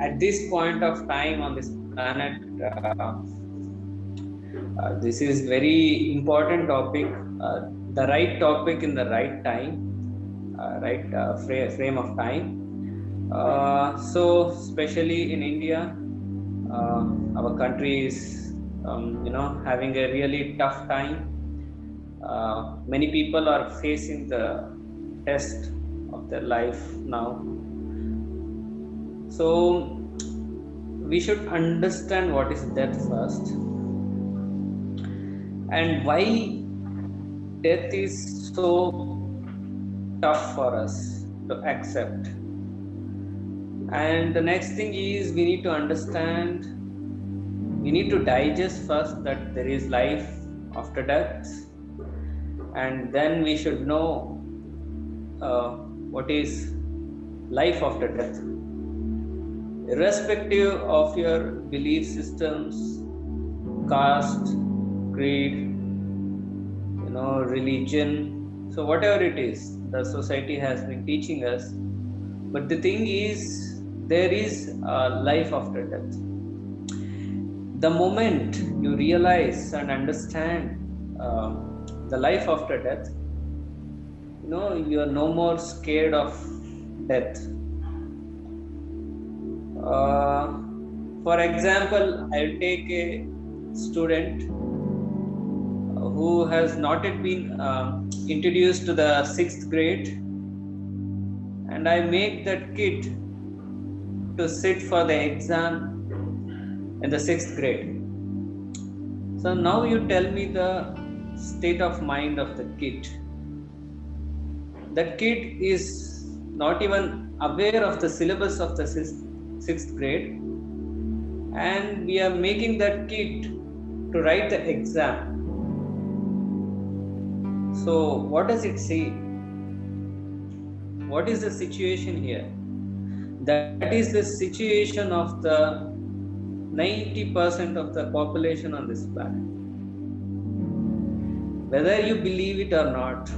at this point of time on this planet, this is very important topic, the right topic in the right time, frame of time. So especially in India, our country is having a really tough time. Many people are facing the test of their life now. So we should understand what is death first, and why death is so tough for us to accept. And the next thing is, we need to understand, we need to digest first that there is life after death, and then we should know what is life after death. Irrespective of your belief systems, caste, creed, religion, so whatever it is the society has been teaching us, but the thing is, there is a life after death. The moment you realize and understand the life after death, you are no more scared of death. For example, I'll take a student who has not yet been introduced to the 6th grade, and I make that kid to sit for the exam in the 6th grade. So now you tell me the state of mind of the kid. That kid is not even aware of the syllabus of the 6th grade, and we are making that kid to write the exam. So what does it say? What is the situation here? That is the situation of the 90% of the population on this planet. Whether you believe it or not,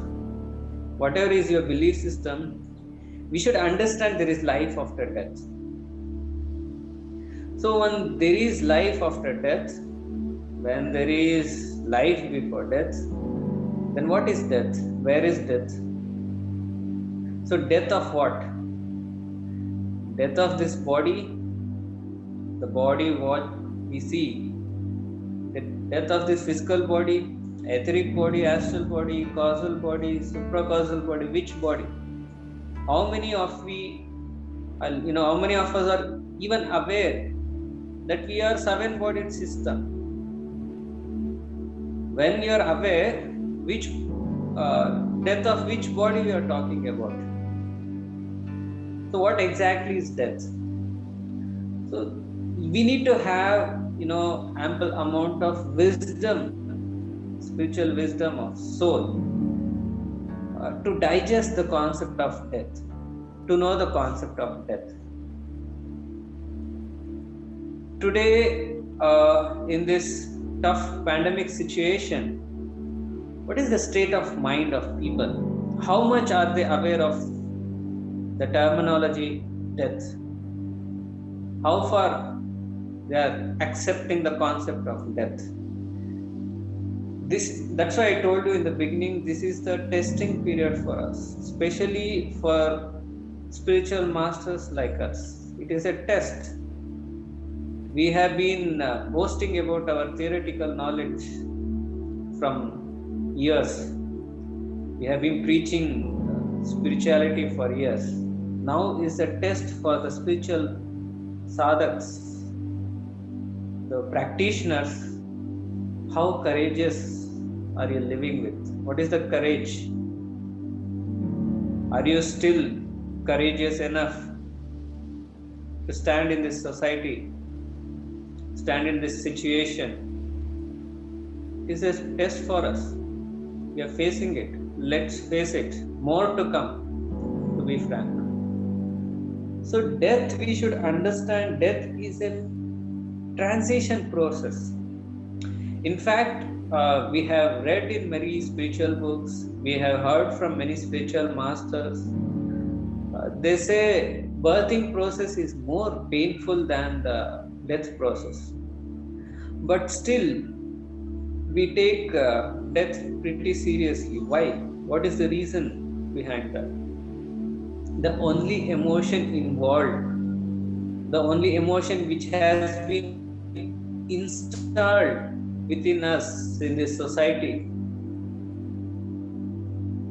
whatever is your belief system, we should understand there is life after death. So when there is life after death, when there is life before death, then what is death? Where is death? So death of what? Death of this body, the body what we see. The death of this physical body, etheric body, astral body, causal body, supracausal body. Which body? How many of how many of us are even aware that we are 7-bodied system? When you are aware, which death of which body we are talking about? So what exactly is death? So we need to have ample amount of wisdom, spiritual wisdom of soul, to digest the concept of death, to know the concept of death. Today, in this tough pandemic situation, what is the state of mind of people? How much are they aware of the terminology death? How far they are accepting the concept of death? That's why I told you in the beginning, this is the testing period for us, especially for spiritual masters like us. It is a test. We have been boasting about our theoretical knowledge from years. We have been preaching spirituality for years. Now is a test for the spiritual sadhaks, the practitioners. How courageous are you living with? What is the courage? Are you still courageous enough to stand in this society, stand in this situation? It is a test for us. We are facing it. Let's face it. More to come, to be frank. So death, we should understand, death is a transition process. In fact, we have read in many spiritual books, we have heard from many spiritual masters They say birthing process is more painful than the death process. But still, we take death pretty seriously. Why? What is the reason behind that? The only emotion involved, the only emotion which has been installed within us in this society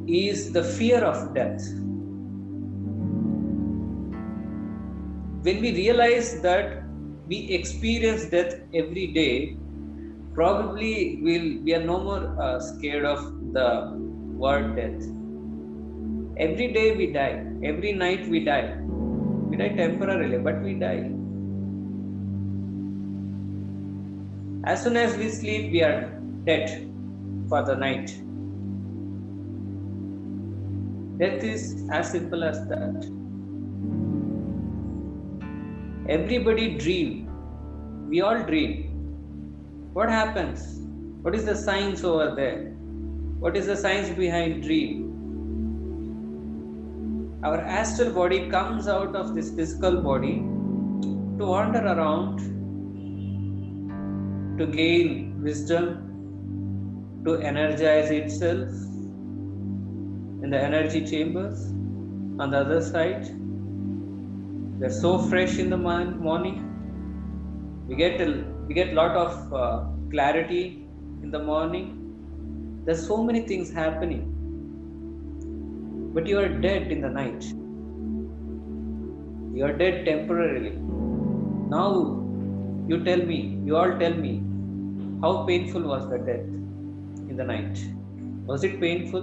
is the fear of death. When we realize that we experience death every day, probably we are no more scared of the word death. Every day we die, every night we die. We die temporarily, but we die. As soon as we sleep, we are dead for the night. Death is as simple as that. Everybody dream. We all dream. What happens? What is the science over there? What is the science behind dream? Our astral body comes out of this physical body to wander around, to gain wisdom, to energize itself in the energy chambers. On the other side, they're so fresh in the morning. We get a lot of clarity in the morning. There's so many things happening. But you are dead in the night. You are dead temporarily. Now you all tell me, how painful was the death in the night? Was it painful?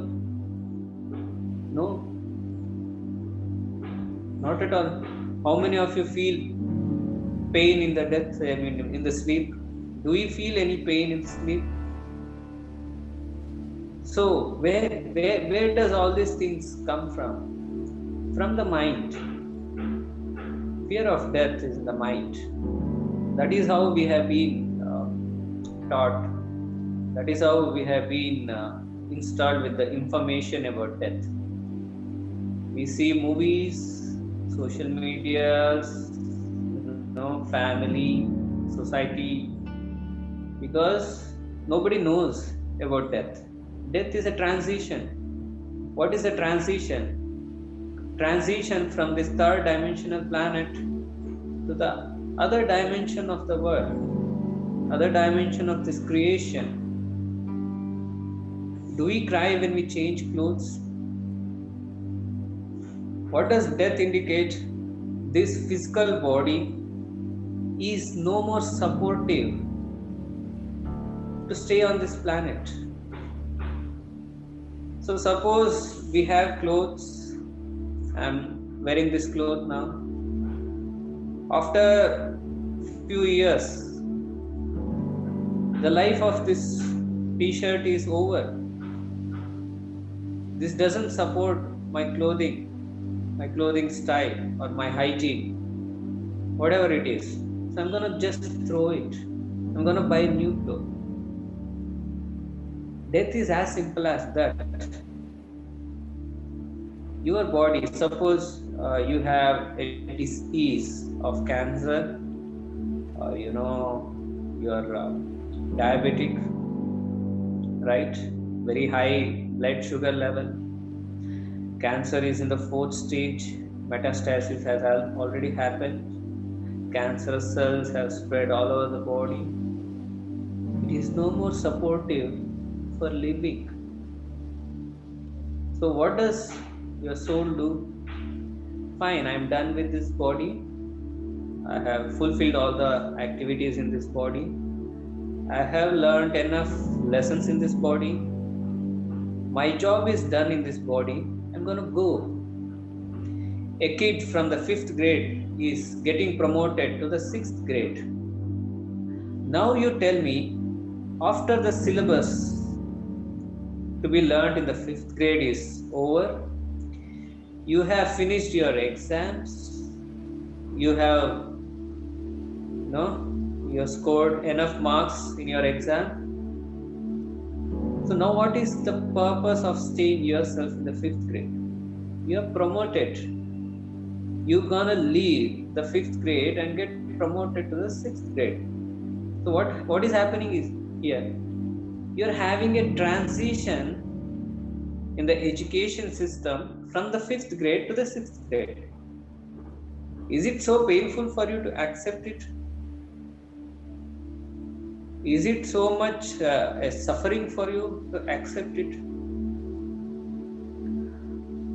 No. Not at all. How many of you feel pain in the death, in the sleep? Do you feel any pain in sleep? So where does all these things come from? From the mind. Fear of death is in the mind. That is how we have been taught. That is how we have been installed with the information about death. We see movies, social media, family, society, because nobody knows about death. Death is a transition. What is a transition? Transition from this third dimensional planet to the other dimension of the world, other dimension of this creation. Do we cry when we change clothes? What does death indicate? This physical body is no more supportive to stay on this planet. So suppose we have clothes. I'm wearing this cloth now. After few years, the life of this t-shirt is over. This doesn't support my clothing style or my hygiene, whatever it is. So I'm gonna just throw it. I'm gonna buy new clothes. Death is as simple as that. Your body, suppose you have a disease of cancer, or you're diabetic, right? Very high blood sugar level. Cancer is in the 4th stage. Metastasis has already happened. Cancer cells have spread all over the body. It is no more supportive for living. So what does your soul do? Fine, I am done with this body. I have fulfilled all the activities in this body. I have learned enough lessons in this body. My job is done in this body. I'm going to go. A kid from the 5th grade is getting promoted to the 6th grade. Now you tell me, after the syllabus to be learned in the 5th grade is over, you have finished your exams, you have scored enough marks in your exam. So now what is the purpose of staying yourself in the 5th grade? You are promoted. you're gonna leave the 5th grade and get promoted to the 6th grade. So what is happening is here, you're having a transition in the education system from the 5th grade to the 6th grade. Is it so painful for you to accept it? Is it so much a suffering for you to accept it?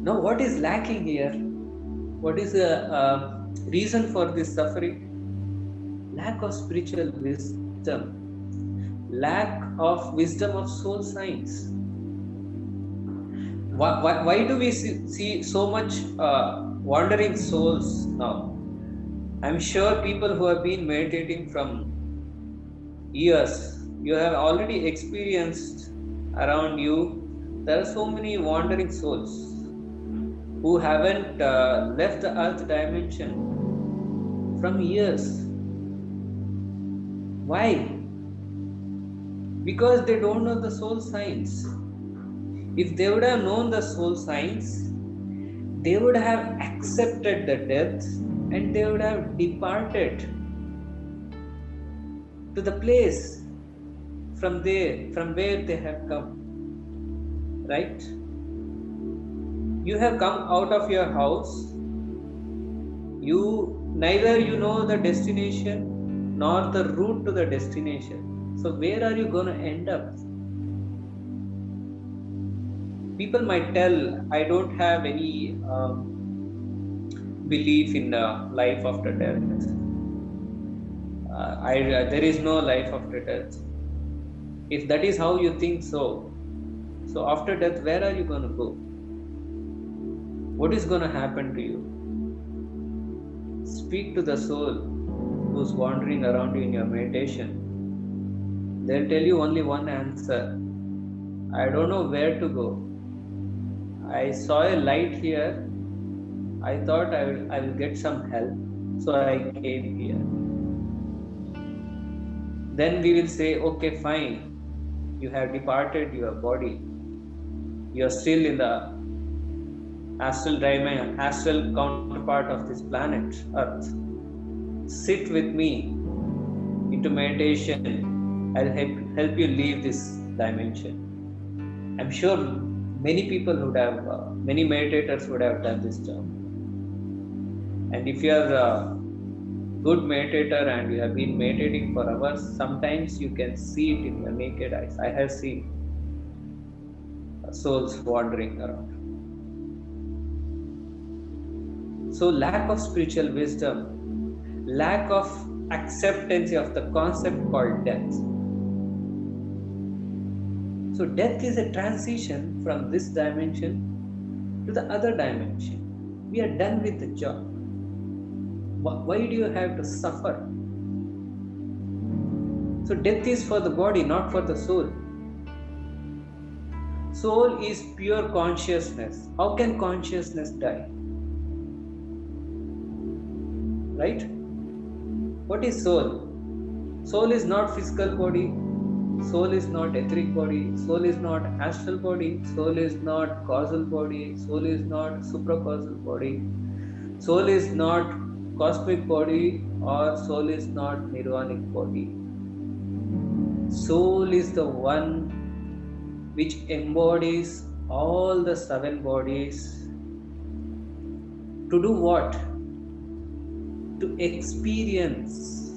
Now, what is lacking here? What is the reason for this suffering? Lack of spiritual wisdom, lack of wisdom of soul science. Why do we see so much wandering souls now? I'm sure people who have been meditating from years, you have already experienced around you, there are so many wandering souls who haven't left the earth dimension from years. Why? Because they don't know the soul science. If they would have known the soul science, they would have accepted the death and they would have departed to the place from where they have come. Right? You have come out of your house. Neither you know the destination nor the route to the destination. So where are you going to end up? People might tell, I don't have any belief in life after death. There is no life after death. If that is how you think so after death, where are you going to go? What is going to happen to you? Speak to the soul who's wandering around you in your meditation. They'll tell you only one answer. I don't know where to go. I saw a light here. I thought I will get some help. So I came here. Then we will say, okay, fine. You have departed your body. You are still in the astral counterpart of this planet, Earth. Sit with me into meditation. I'll help you leave this dimension. I'm sure many meditators would have done this job. And if you are a good meditator and you have been meditating for hours, sometimes you can see it in your naked eyes. I have seen souls wandering around. So lack of spiritual wisdom, lack of acceptance of the concept called death. So death is a transition from this dimension to the other dimension. We are done with the job. Why do you have to suffer? So death is for the body, not for the soul. Soul is pure consciousness. How can consciousness die? Right? What is soul? Soul is not physical body. Soul is not etheric body. Soul is not astral body. Soul is not causal body. Soul is not supracausal body. Soul is not cosmic body, or soul is not nirvanic body. Soul is the one which embodies all the 7 bodies. To do what? To experience.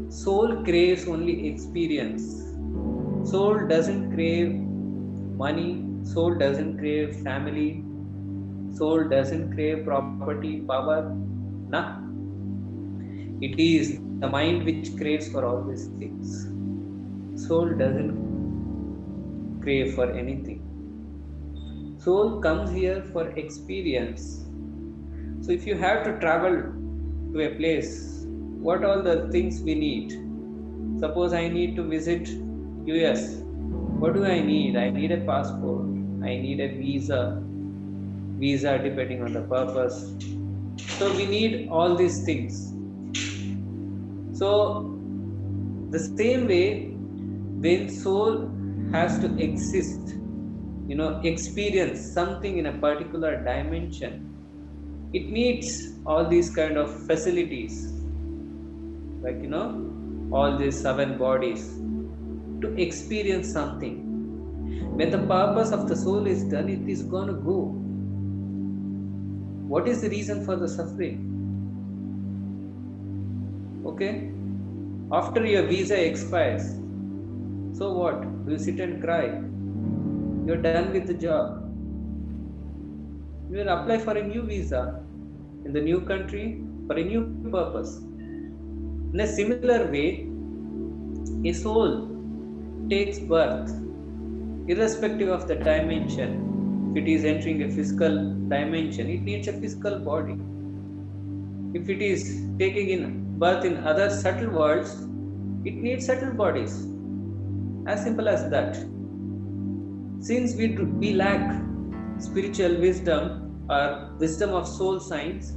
Soul craves only experience. Soul doesn't crave money. Soul doesn't crave family. Soul doesn't crave property, power. Nah. It is the mind which craves for all these things. Soul doesn't crave for anything. Soul comes here for experience. So if you have to travel to a place, what are the things we need? Suppose I need to visit US. What do I need? I need a passport. I need a visa depending on the purpose. So we need all these things. So the same way, when soul has to exist, experience something in a particular dimension, It needs all these kind of facilities, like all these 7 bodies to experience something. When the purpose of the soul is done, it is gonna go. What is the reason for the suffering? Okay, after your visa expires, so what? Do you sit and cry? You're done with the job. You will apply for a new visa in the new country for a new purpose. In a similar way, a soul takes birth irrespective of the dimension. If it is entering a physical dimension, it needs a physical body. If it is taking in birth in other subtle worlds, it needs subtle bodies. As simple as that. Since we lack spiritual wisdom or wisdom of soul science,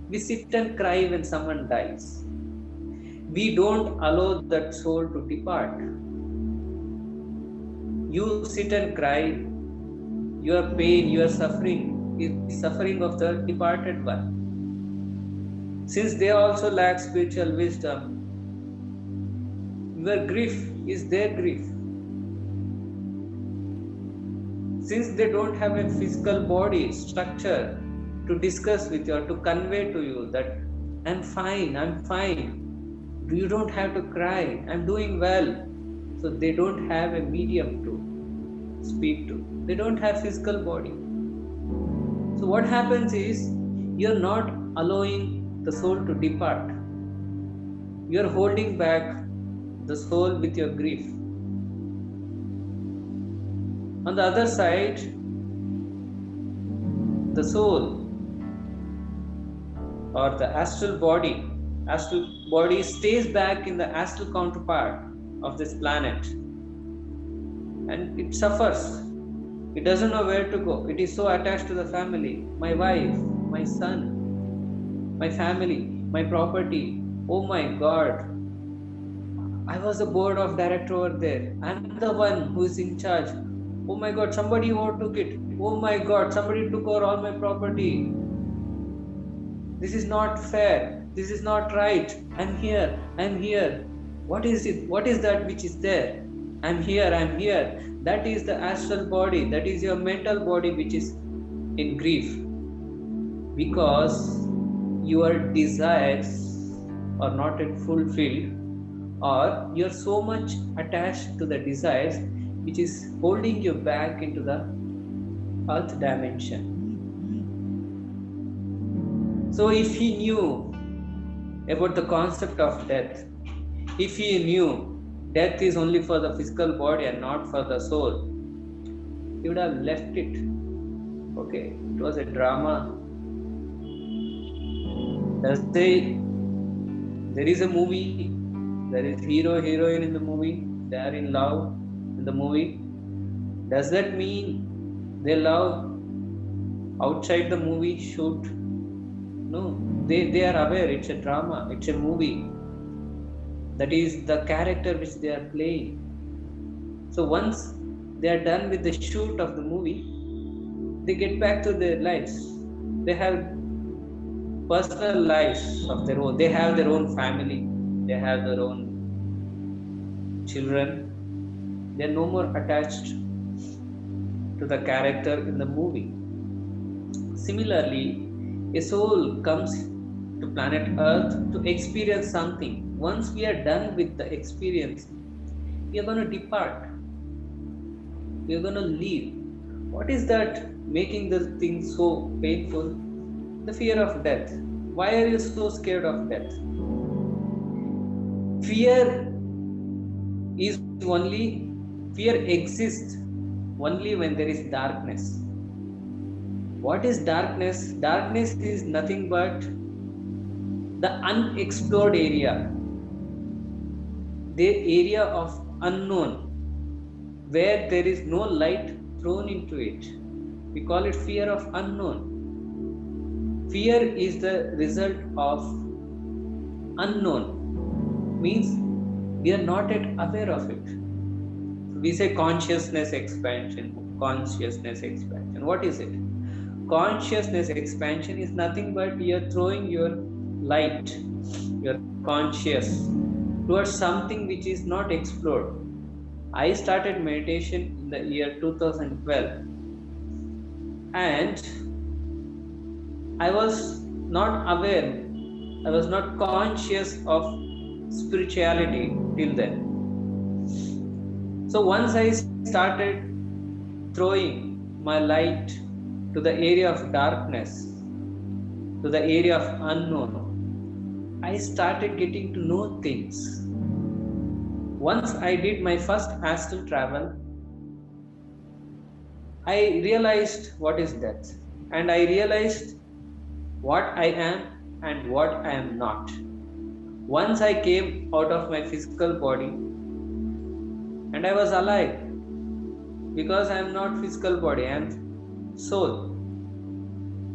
we sit and cry when someone dies. We don't allow that soul to depart. You sit and cry. Your pain, your suffering is suffering of the departed one. Since they also lack spiritual wisdom, your grief is their grief. Since they don't have a physical body structure to discuss with you or to convey to you that I'm fine, you don't have to cry, I'm doing well. So they don't have a medium to speak to. They don't have physical body. So what happens is, you're not allowing the soul to depart. You're holding back the soul with your grief. On the other side, the soul or the astral body stays back in the astral counterpart of this planet, and it suffers. It doesn't know where to go. It is so attached to the family, my wife, my son, my family, my property. Oh my God, I was the board of director over there. I'm the one who is in charge. Oh my God, somebody overtook it. Oh my God, somebody took over all my property. This is not fair. This is not right. I'm here. What is it? What is that which is there? I'm here. That is the astral body. That is your mental body which is in grief. Because your desires are not yet fulfilled, or you're so much attached to the desires which is holding you back into the earth dimension. So if he knew about the concept of death, if he knew death is only for the physical body and not for the soul, he would have left it. Okay, it was a drama. There is a movie, there is hero, heroine in the movie, they are in love in the movie. Does that mean they love outside the movie shoot? No, they are aware it's a drama, it's a movie. That is the character which they are playing. So once they are done with the shoot of the movie, they get back to their lives. They have personal lives of their own. They have their own family. They have their own children. They are no more attached to the character in the movie. Similarly, a soul comes to planet Earth to experience something. Once we are done with the experience, we are going to depart. We are going to leave. What is that making the thing so painful? The fear of death. Why are you so scared of death? Fear exists only when there is darkness. What is darkness? Darkness is nothing but the unexplored area, the area of unknown, where there is no light thrown into it. We call it fear of unknown. Fear is the result of unknown, means we are not yet aware of it. We say consciousness expansion. What is it? consciousness expansion is nothing but you're throwing your light, your conscious, towards something which is not explored. I started meditation in the year 2012, and I was not aware, I was not conscious of spirituality till then. So once I started throwing my light to the area of darkness, to the area of unknown, I started getting to know things. Once I did my first astral travel, I realized what is death, and I realized what I am and what I am not. Once I came out of my physical body and I was alive, because I am not physical body, I am soul.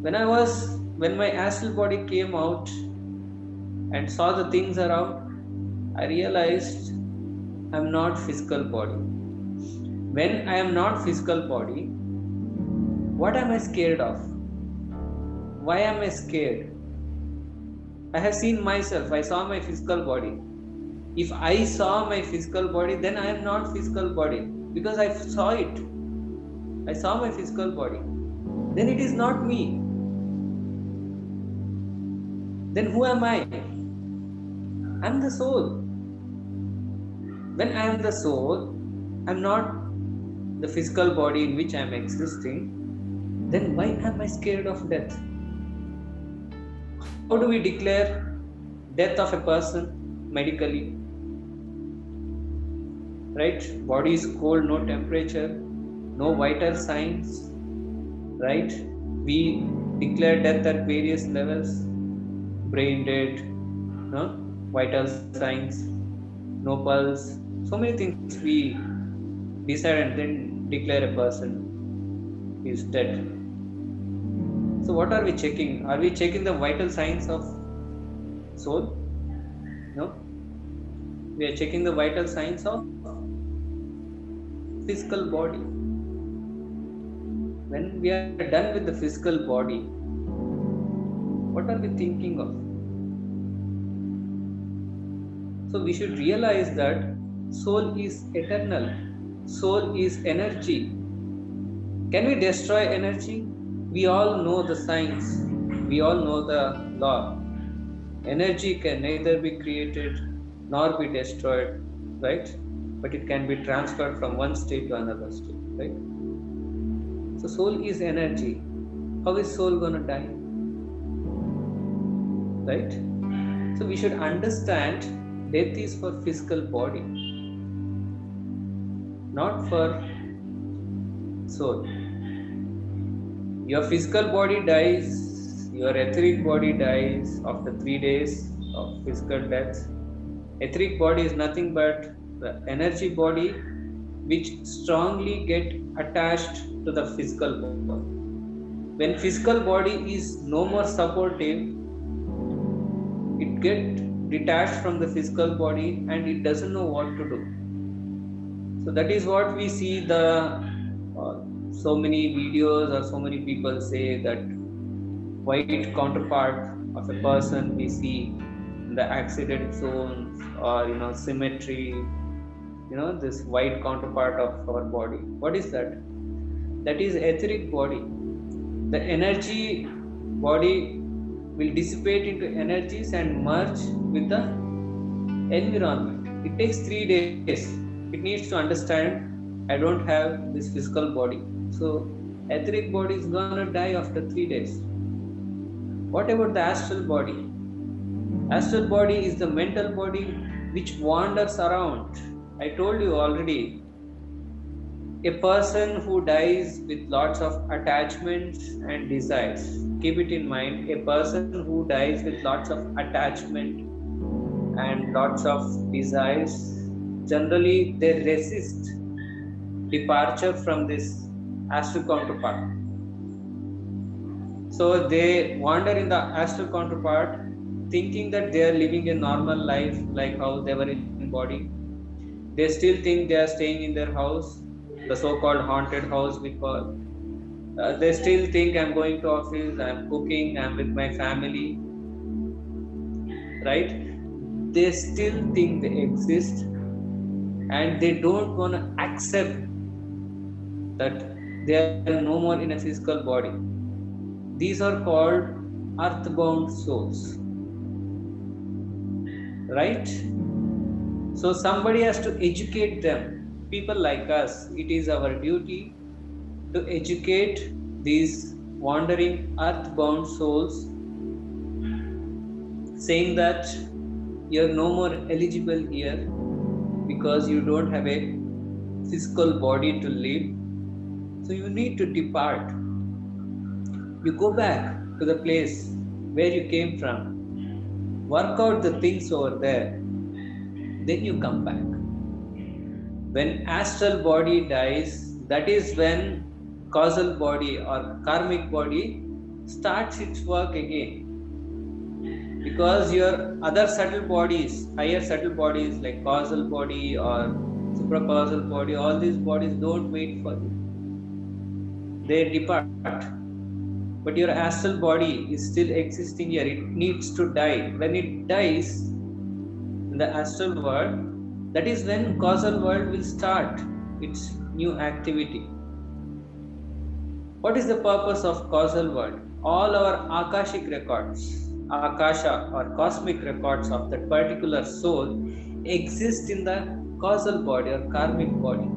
When my astral body came out and saw the things around, I realized I am not physical body. When I am not physical body, what am I scared of? Why am I scared? I have seen myself, I saw my physical body. If I saw my physical body, then I am not physical body, because I saw it. I saw my physical body. Then it is not me. Then who am I? I am the soul. When I am the soul, I am not the physical body in which I am existing. Then why am I scared of death? How do we declare death of a person medically? Right? Body is cold, no temperature, no vital signs. Right? We declare death at various levels. Brain dead, no? Vital signs, no pulse. So many things we decide and then declare a person is dead. So what are we checking? Are we checking the vital signs of soul? No. We are checking the vital signs of physical body. When we are done with the physical body, what are we thinking of? So we should realize that soul is eternal. Soul is energy. Can we destroy energy? We all know the science. We all know the law. Energy can neither be created nor be destroyed, right? But it can be transferred from one state to another state, right? So soul is energy. How is soul going to die? Right? So we should understand death is for physical body, not for soul. Your physical body dies, your etheric body dies after 3 days of physical death. Etheric body is nothing but the energy body which strongly get attached to the physical body. When physical body is no more supportive, it gets detached from the physical body and it doesn't know what to do. So that is what we see so many videos or so many people say that white counterpart of a person we see in the accident zones or symmetry, this white counterpart of our body. What is that? That is etheric body. The energy body will dissipate into energies and merge with the environment. It takes 3 days. It needs to understand I don't have this physical body. So etheric body is gonna die after 3 days. What about the astral body? Astral body is the mental body which wanders around. I told you already, a person who dies with lots of attachments and desires. Keep it in mind, a person who dies with lots of attachment and lots of desires, generally they resist departure from this astral counterpart. So they wander in the astral counterpart thinking that they are living a normal life like how they were in body. They still think they are staying in their house, the so-called haunted house we call, They still think I'm going to office, I'm cooking, I'm with my family, right? They still think they exist, and they don't want to accept that they are no more in a physical body. These are called earthbound souls, right? So somebody has to educate them. People like us, it is our duty to educate these wandering earthbound souls, saying that you're no more eligible here because you don't have a physical body to live. So you need to depart. You go back to the place where you came from, work out the things over there, then you come back. When astral body dies, that is when causal body or karmic body starts its work again. Because your other subtle bodies, higher subtle bodies like causal body or supracausal body, all these bodies don't wait for you. They depart. But your astral body is still existing here. It needs to die. When it dies in the astral world, that is when causal world will start its new activity. What is the purpose of causal world? All our akashic records, akasha or cosmic records of that particular soul exist in the causal body or karmic body.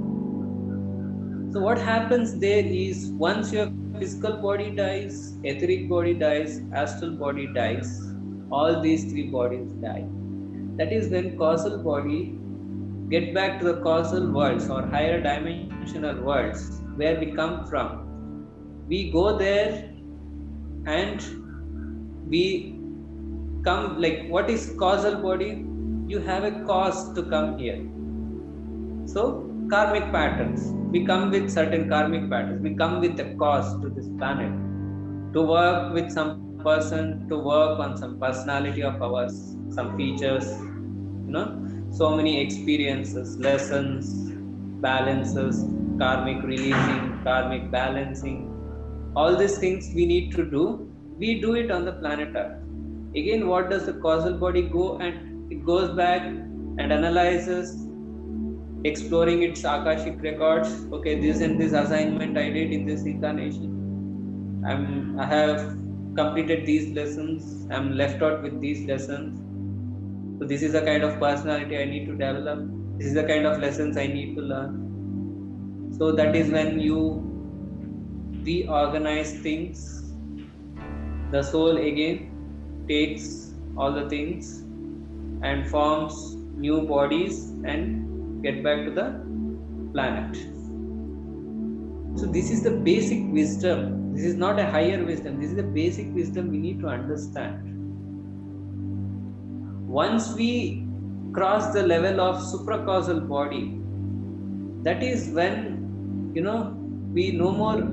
So what happens there is, once your physical body dies, etheric body dies, astral body dies, all these three bodies die. That is when causal body get back to the causal worlds or higher dimensional worlds where we come from. We go there and we come, like, what is causal body? You have a cause to come here. So karmic patterns. We come with certain karmic patterns. We come with a cause to this planet to work with some person, to work on some personality of ours, some features, so many experiences, lessons, balances, karmic releasing, karmic balancing. All these things we need to do. We do it on the planet Earth. Again, what does the causal body go? And it goes back and analyzes, exploring its akashic records. Okay, this and this assignment I did in this incarnation. I have completed these lessons. I'm left out with these lessons. So this is the kind of personality I need to develop. This is the kind of lessons I need to learn. So that is when you reorganize things. The soul again takes all the things and forms new bodies and get back to the planet. So this is the basic wisdom. This is not a higher wisdom. This is the basic wisdom we need to understand. Once we cross the level of supracausal body, that is when, we no more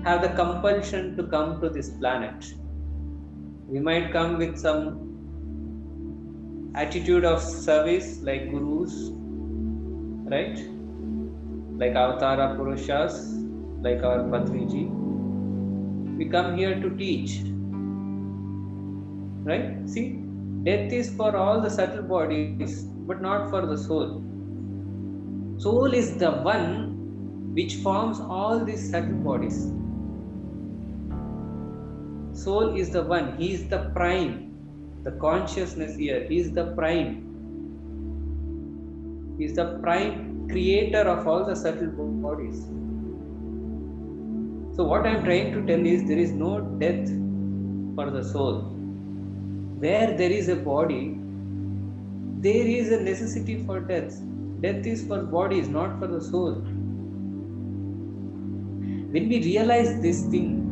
have the compulsion to come to this planet. We might come with some attitude of service like gurus, right? Like Avatara Purushas, like our Patriji. We come here to teach, right? See, death is for all the subtle bodies, but not for the soul. Soul is the one which forms all these subtle bodies. Soul is the one, he is the prime, the consciousness here, he is the prime. He is the prime creator of all the subtle bodies. So what I am trying to tell is, there is no death for the soul. Where there is a body, there is a necessity for death. Death is for bodies, not for the soul. When we realize this thing,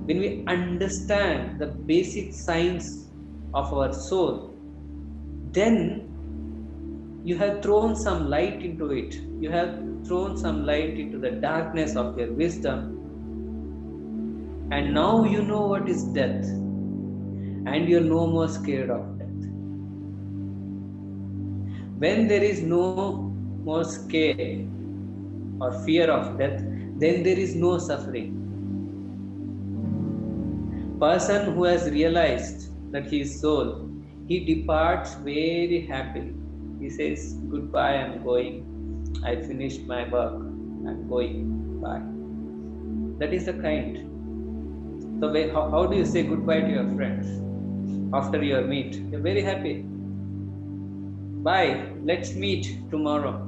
when we understand the basic science of our soul, then you have thrown some light into it. You have thrown some light into the darkness of your wisdom. And now you know what is death. And you're no more scared of death. When there is no more scare or fear of death, then there is no suffering. Person who has realized that he is soul, he departs very happily. He says, goodbye, I'm going. I finished my work. I'm going. Bye. That is the kind. So how do you say goodbye to your friends after your meet? You're very happy. Bye. Let's meet tomorrow.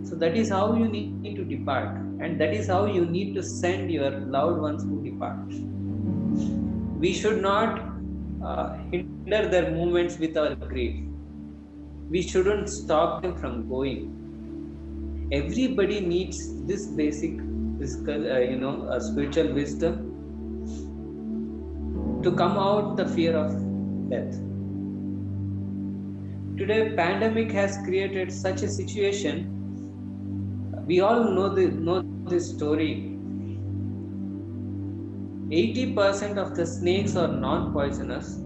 So that is how you need to depart. And that is how you need to send your loved ones who depart. We should not hinder their movements with our grief. We shouldn't stop them from going. Everybody needs this basic physical, spiritual wisdom to come out the fear of death. Today, pandemic has created such a situation. We all know this story. 80% of the snakes are non-poisonous.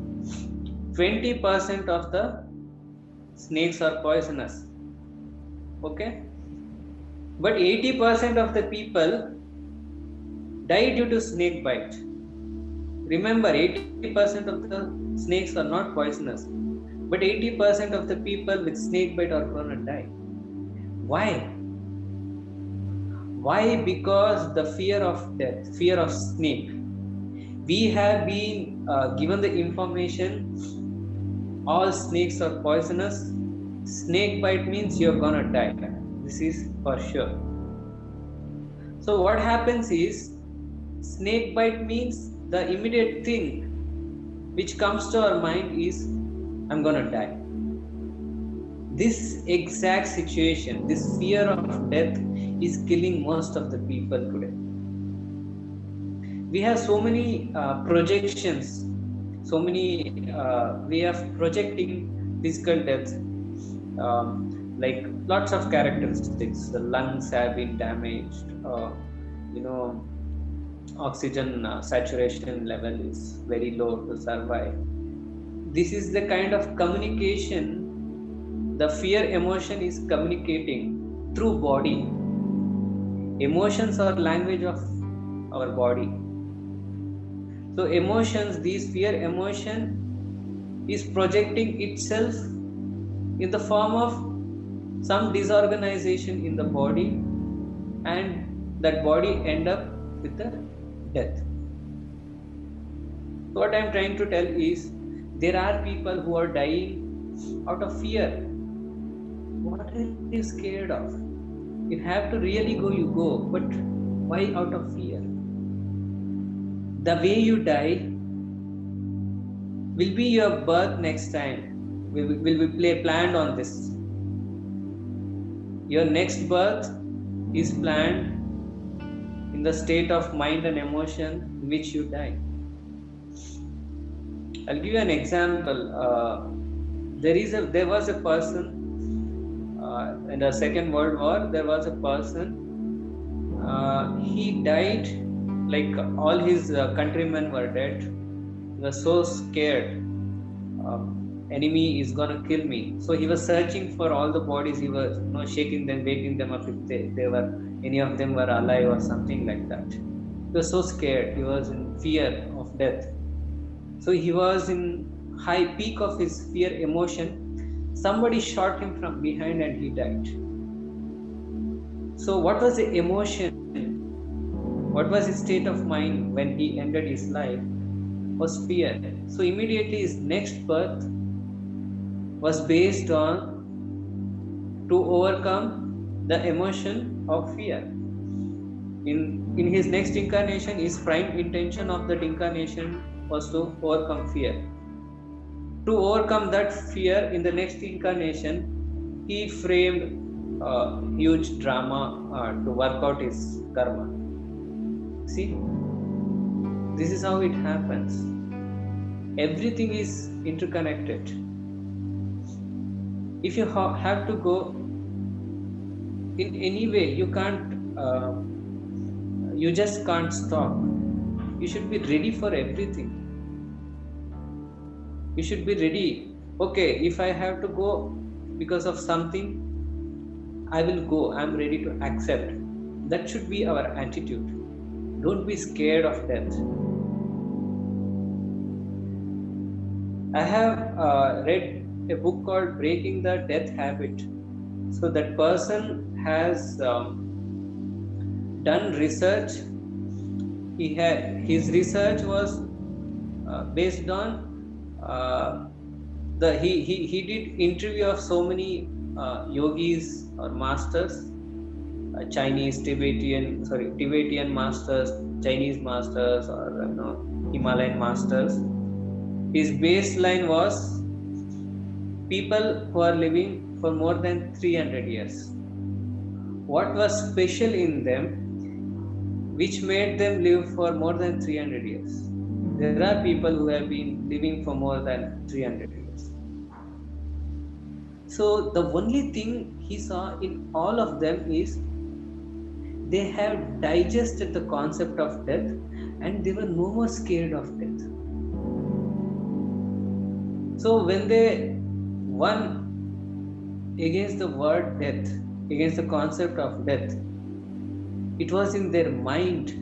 20% of the snakes are poisonous. Okay? But 80% of the people die due to snake bite. Remember, 80% of the snakes are not poisonous. But 80% of the people with snake bite are going to die. Why? Why? Because the fear of death, fear of snake. We have been given the information, all snakes are poisonous. Snake bite means you're gonna die. This is for sure. So what happens is, snake bite means the immediate thing which comes to our mind is, I'm gonna die. This exact situation, this fear of death is killing most of the people today. We have so many projections, so many way of projecting physical death, like lots of characteristics. The lungs have been damaged, oxygen saturation level is very low to survive. This is the kind of communication the fear emotion is communicating through body. Emotions are language of our body. So emotions, this fear emotion is projecting itself in the form of some disorganization in the body, and that body end up with the death. So what I am trying to tell is, there are people who are dying out of fear. What are you scared of? If you have to really go, you go. But why out of fear? The way you die will be your birth next time. Will be planned on this. Your next birth is planned in the state of mind and emotion in which you die. I'll give you an example. There was a person in the Second World War. There was a person. He died like all his countrymen were dead. He was so scared. Enemy is gonna kill me. So he was searching for all the bodies. He was shaking them, waking them up if they were any of them were alive or something like that. He was so scared. He was in fear of death. So he was in high peak of his fear emotion. Somebody shot him from behind and he died. So what was the emotion? What was his state of mind when he ended his life? Was fear. So immediately his next birth was based on to overcome the emotion of fear. In his next incarnation, his prime intention of that incarnation was to overcome fear. To overcome that fear in the next incarnation, he framed a huge drama to work out his karma. See, this is how it happens. Everything is interconnected. If you have to go in any way, you can't. You just can't stop. You should be ready for everything. You should be ready. Okay, if I have to go because of something, I will go. I'm ready to accept. That should be our attitude. Don't be scared of death. I have read a book called Breaking the Death Habit. So that person has done research. His research was based on he did interview of so many yogis or masters, Tibetan masters, Chinese masters, or Himalayan masters. His baseline was people who are living for more than 300 years. What was special in them which made them live for more than 300 years? There are people who have been living for more than 300 years. So the only thing he saw in all of them is they have digested the concept of death and they were no more scared of death. So when they won against the word death, against the concept of death, it was in their mind,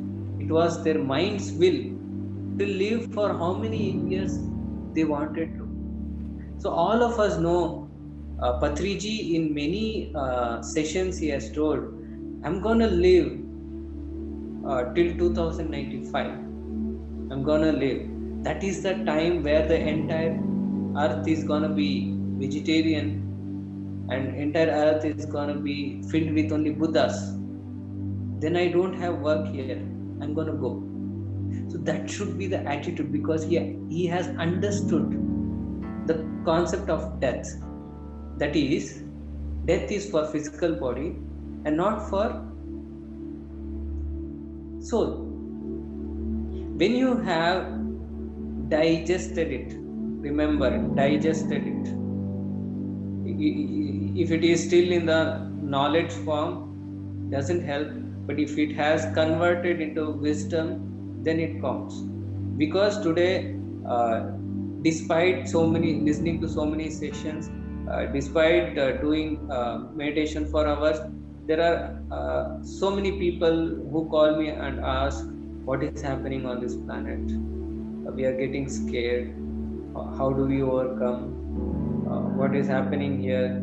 it was their mind's will to live for how many years they wanted to. So all of us know Patriji in many sessions he has told, I'm gonna live till 2095. I'm gonna live. That is the time where the entire earth is gonna be vegetarian and entire earth is gonna be filled with only Buddhas. Then I don't have work here. I'm gonna go. So that should be the attitude, because he has understood the concept of death. That is, death is for physical body and not for soul. When you have digested it, remember, digested it. If it is still in the knowledge form, doesn't help. But if it has converted into wisdom, then it counts. Because today, despite listening to so many sessions, despite doing meditation for hours, there are so many people who call me and ask, what is happening on this planet? We are getting scared. How do we overcome? What is happening here?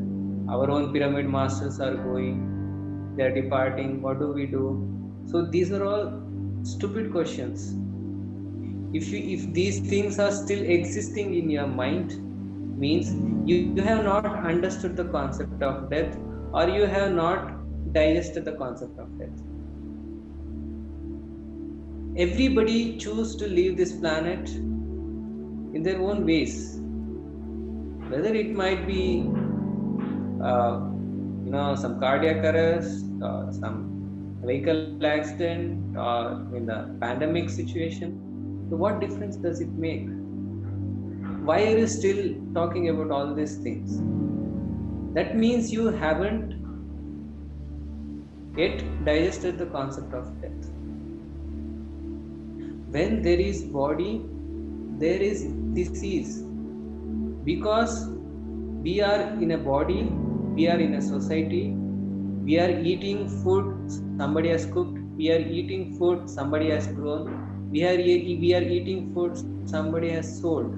Our own pyramid masters are going, they are departing. What do we do? So these are all stupid questions. If these things are still existing in your mind, means you have not understood the concept of death, or you have not digested the concept of death. Everybody choose to leave this planet in their own ways. Whether it might be some cardiac arrest, or some vehicle accident, or in the pandemic situation. So what difference does it make? Why are you still talking about all these things? That means you haven't yet digested the concept of death. When there is body, there is disease. Because we are in a body, we are in a society, we are eating food somebody has cooked, we are eating food somebody has grown, we are eating food somebody has sold.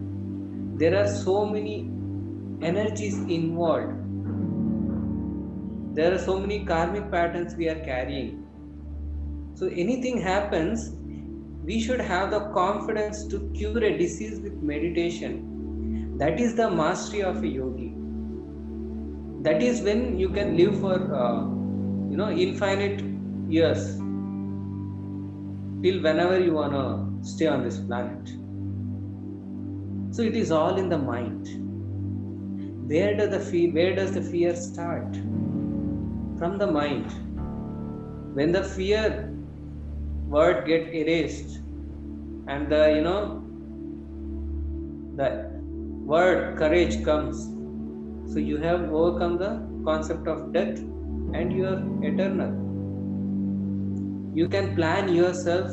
There are so many energies involved. There are so many karmic patterns we are carrying. So anything happens, we should have the confidence to cure a disease with meditation. That is the mastery of a yogi. That is when you can live for infinite years, till whenever you want to stay on this planet. So it is all in the mind. Where does the fear start? From the mind. When the fear word get erased and the word courage comes, so you have overcome the concept of death and you are eternal. You can plan yourself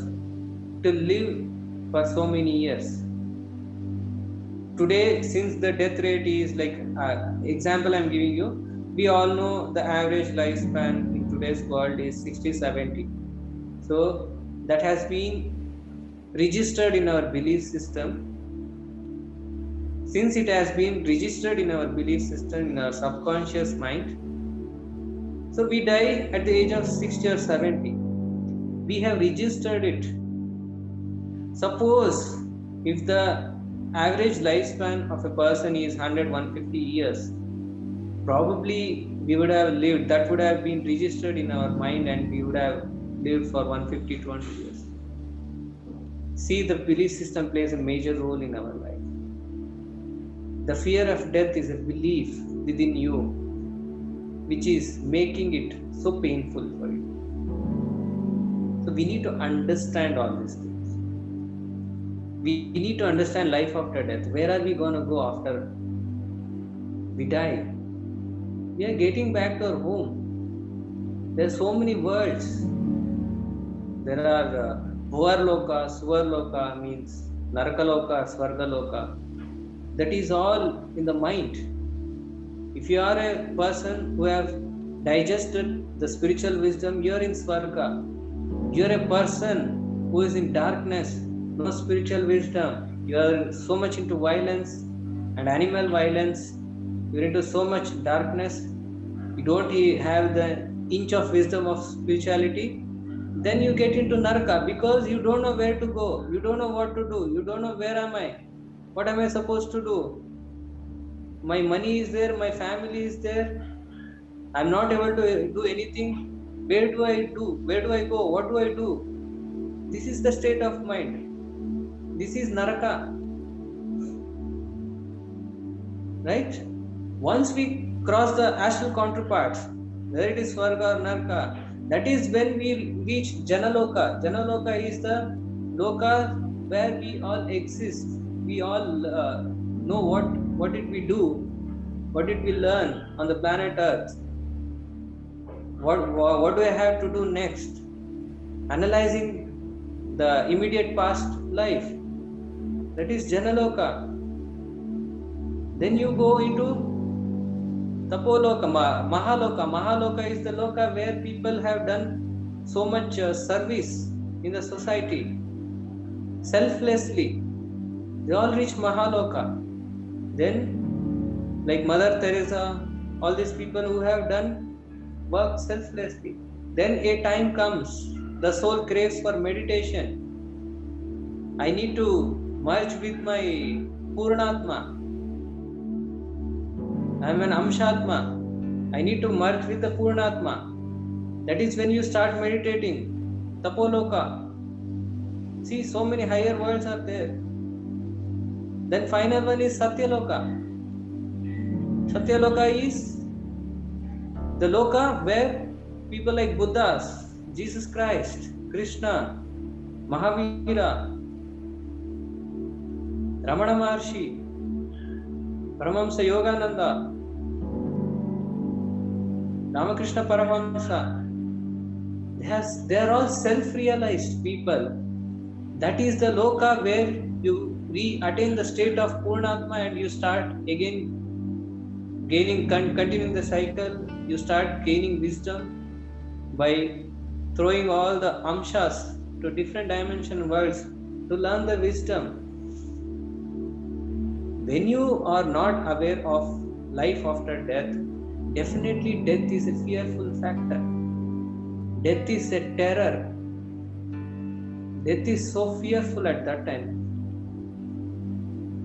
to live for so many years. Today, since the death rate is like example I'm giving you, we all know the average lifespan in today's world is 60-70. So that has been registered in our belief system. Since it has been registered in our belief system, in our subconscious mind, so we die at the age of 60 or 70. We have registered it. Suppose if the average lifespan of a person is 100-150 years, probably we would have lived, that would have been registered in our mind, and we would have lived for 150-200 years. See, the belief system plays a major role in our life. The fear of death is a belief within you which is making it so painful for you. So we need to understand all these things. We need to understand life after death. Where are we going to go after we die? We are getting back to our home. There are so many worlds. There are Bhuvarloka, Suvarloka, means Narakaloka, Swargaloka. That is all in the mind. If you are a person who have digested the spiritual wisdom, you are in Swarga. You are a person who is in darkness, no spiritual wisdom. You are so much into violence and animal violence. You are into so much darkness. You don't have the inch of wisdom of spirituality. Then you get into Naraka because you don't know where to go. You don't know what to do. You don't know where am I. What am I supposed to do? My money is there, my family is there. I'm not able to do anything. Where do I do? Where do I go? What do I do? This is the state of mind. This is Naraka. Right? Once we cross the astral counterparts, whether it is Swarga or Naraka, that is when we reach Janaloka. Janaloka is the Loka where we all exist. We all know what did we do, what did we learn on the planet Earth, what do I have to do next, analyzing the immediate past life. That is Janaloka. Then you go into Tapoloka, Mahaloka. Mahaloka is the Loka where people have done so much service in the society, selflessly. They all reach Mahaloka. Then, like Mother Teresa, all these people who have done work selflessly. Then a time comes, the soul craves for meditation. I need to merge with my Purnatma. I am an Amshatma. I need to merge with the Purnatma. That is when you start meditating. Tapoloka. See, so many higher worlds are there. Then final one is Satyaloka. Satyaloka is the Loka where people like Buddhas, Jesus Christ, Krishna, Mahavira, Ramana Maharshi, Paramahamsa Yogananda, Ramakrishna Paramahamsa, they are all self-realized people. That is the Loka where you attain the state of Purnatma and you start again continuing the cycle. You start gaining wisdom by throwing all the amshas to different dimension worlds to learn the wisdom. When you are not aware of life after death, definitely death is a fearful factor. Death is a terror. Death is so fearful at that time.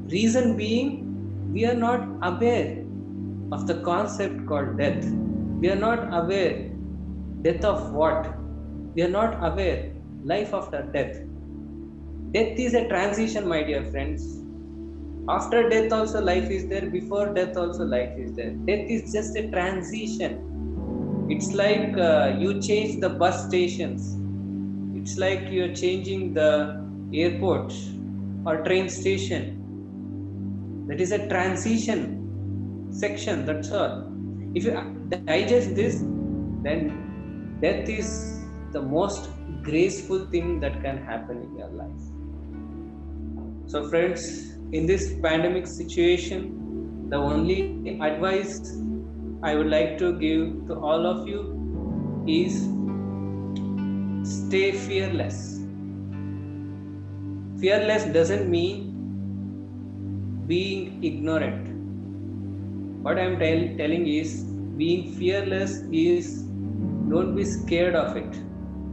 Reason being, we are not aware of the concept called death. We are not aware death of what? We are not aware life after death. Death is a transition, my dear friends. After death also life is there. Before death also life is there. Death is just a transition. It's like you change the bus stations. It's like you're changing the airport or train station. That is a transition section, that's all. If you digest this, then death is the most graceful thing that can happen in your life. So friends, in this pandemic situation, the only advice I would like to give to all of you is stay fearless. Fearless doesn't mean being ignorant. What I am telling is, being fearless is, don't be scared of it.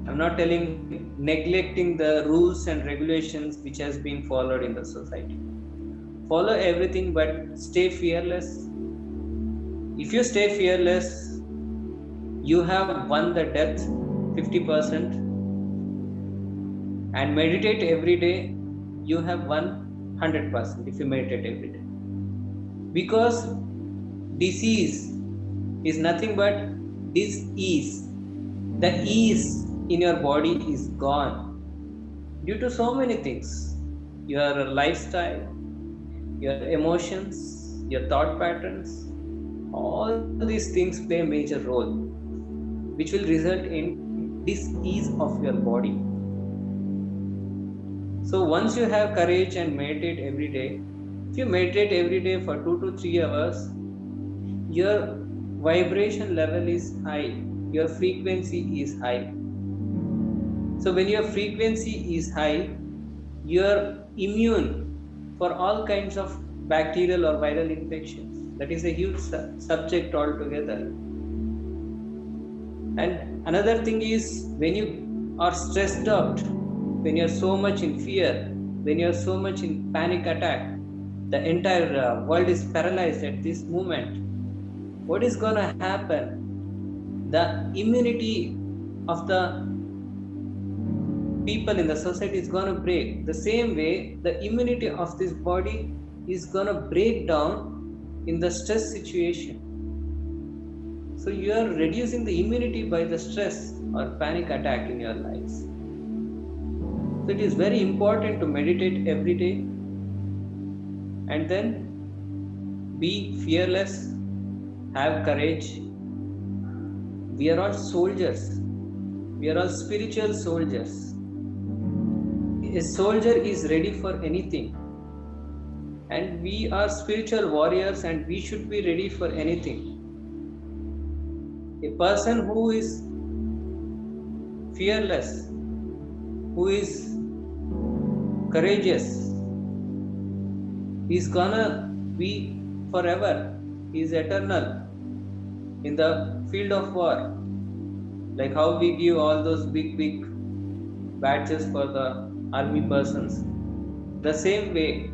I'm not telling neglecting the rules and regulations which has been followed in the society. Follow everything, but stay fearless. If you stay fearless, you have won the death 50%, and meditate every day, you have won 100% if you meditate every day. Because disease is nothing but dis-ease. The ease in your body is gone due to so many things: your lifestyle, your emotions, your thought patterns. All these things play a major role, which will result in dis-ease of your body. So once you have courage and meditate every day, if you meditate every day for 2 to 3 hours, your vibration level is high, your frequency is high. So when your frequency is high, you are immune for all kinds of bacterial or viral infections. That is a huge subject altogether. And another thing is, when you are stressed out, when you are so much in fear, when you are so much in panic attack, the entire world is paralyzed at this moment, what is going to happen? The immunity of the people in the society is going to break. The same way, the immunity of this body is going to break down in the stress situation. So you are reducing the immunity by the stress or panic attack in your lives. So it is very important to meditate every day, and then be fearless, have courage. We are all soldiers. We are all spiritual soldiers. A soldier is ready for anything. And we are spiritual warriors, and we should be ready for anything. A person who is fearless, who is courageous, is gonna be forever. He is eternal in the field of war. Like how we give all those big badges for the army persons. The same way,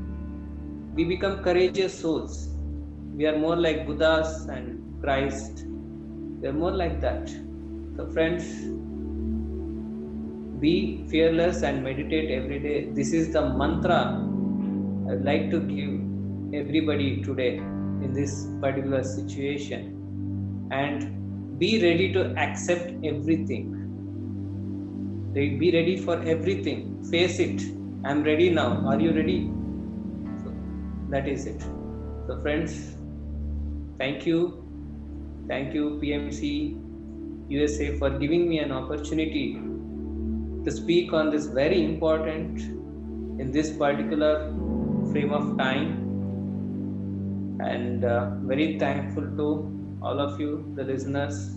we become courageous souls. We are more like Buddhas and Christ. We are more like that. So friends, be fearless and meditate every day. This is the mantra I would like to give everybody today in this particular situation. And be ready to accept everything. Be ready for everything. Face it. I'm ready now. Are you ready? So that is it. So friends, thank you. Thank you, PMC USA, for giving me an opportunity to speak on this very important, in this particular frame of time. And very thankful to all of you, the listeners.